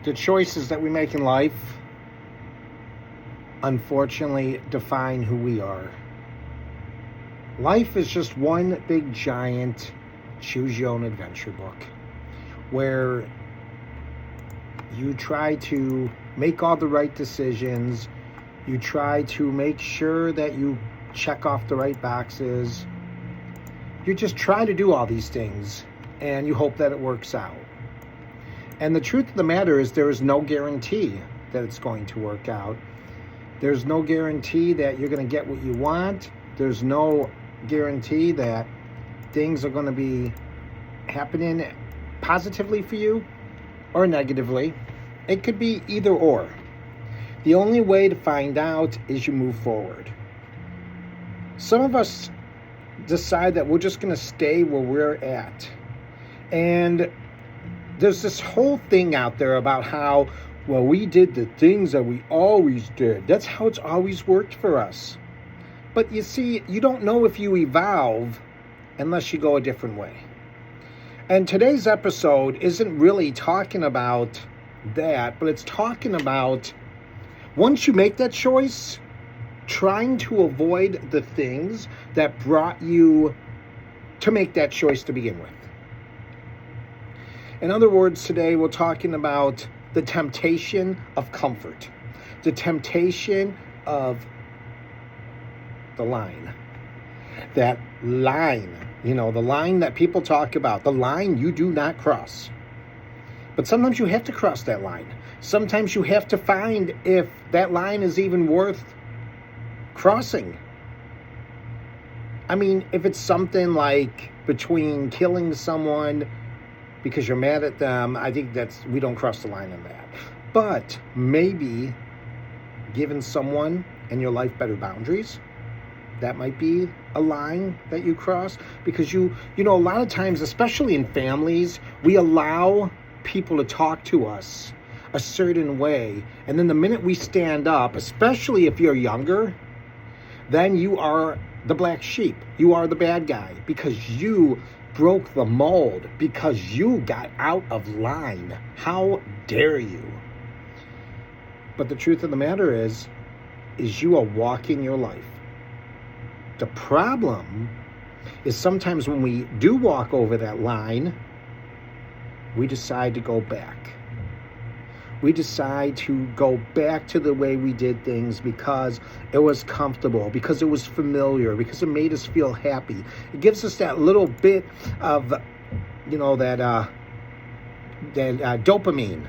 The choices that we make in life, unfortunately, define who we are. Life is just one big giant choose your own adventure book where you try to make all the right decisions. You try to make sure that you check off the right boxes. You just try to do all these things and you hope that it works out. And the truth of the matter is there is no guarantee that it's going to work out. There's no guarantee that you're going to get what you want. There's no guarantee that things are going to be happening positively for you or negatively. It could be either or. The only way to find out is you move forward. Some of us decide that we're just going to stay where we're at. And there's this whole thing out there about how, well, we did the things that we always did. That's how it's always worked for us. But you see, you don't know if you evolve unless you go a different way. And today's episode isn't really talking about that, but it's talking about once you make that choice, trying to avoid the things that brought you to make that choice to begin with. In other words, today we're talking about the temptation of comfort, the temptation of the line. That line, the line that people talk about, the line you do not cross. But sometimes you have to cross that line. Sometimes you have to find if that line is even worth crossing. I mean, if it's something like between killing someone because you're mad at them, I think we don't cross the line on that. But maybe giving someone in your life better boundaries, that might be a line that you cross. Because a lot of times, especially in families, we allow people to talk to us a certain way. And then the minute we stand up, especially if you're younger, then you are the black sheep. You are the bad guy because you broke the mold, because you got out of line. How dare you? But the truth of the matter is you are walking your life. The problem is sometimes when we do walk over that line, we decide to go back. We decide to go back to the way we did things because it was comfortable, because it was familiar, because it made us feel happy. It gives us that little bit of, that dopamine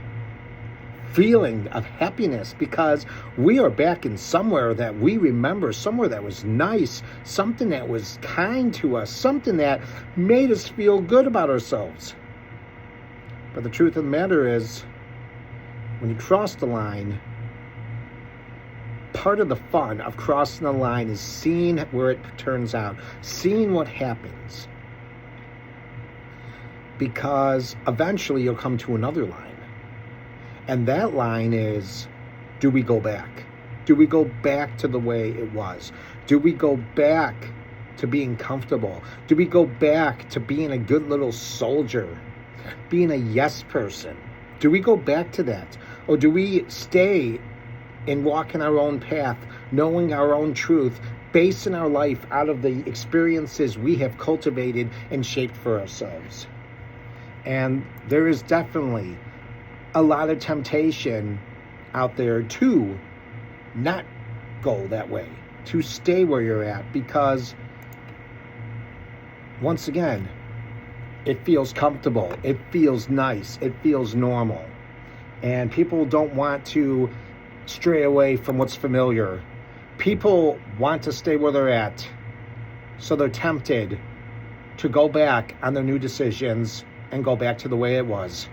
feeling of happiness because we are back in somewhere that we remember, somewhere that was nice, something that was kind to us, something that made us feel good about ourselves. But the truth of the matter is, when you cross the line, part of the fun of crossing the line is seeing where it turns out, seeing what happens. Because eventually you'll come to another line. And that line is, do we go back? Do we go back to the way it was? Do we go back to being comfortable? Do we go back to being a good little soldier? Being a yes person? Do we go back to that? Or do we stay and walk in our own path, knowing our own truth, basing our life out of the experiences we have cultivated and shaped for ourselves? And there is definitely a lot of temptation out there to not go that way, to stay where you're at, because once again, it feels comfortable, it feels nice, it feels normal. And people don't want to stray away from what's familiar. People want to stay where they're at. So they're tempted to go back on their new decisions and go back to the way it was.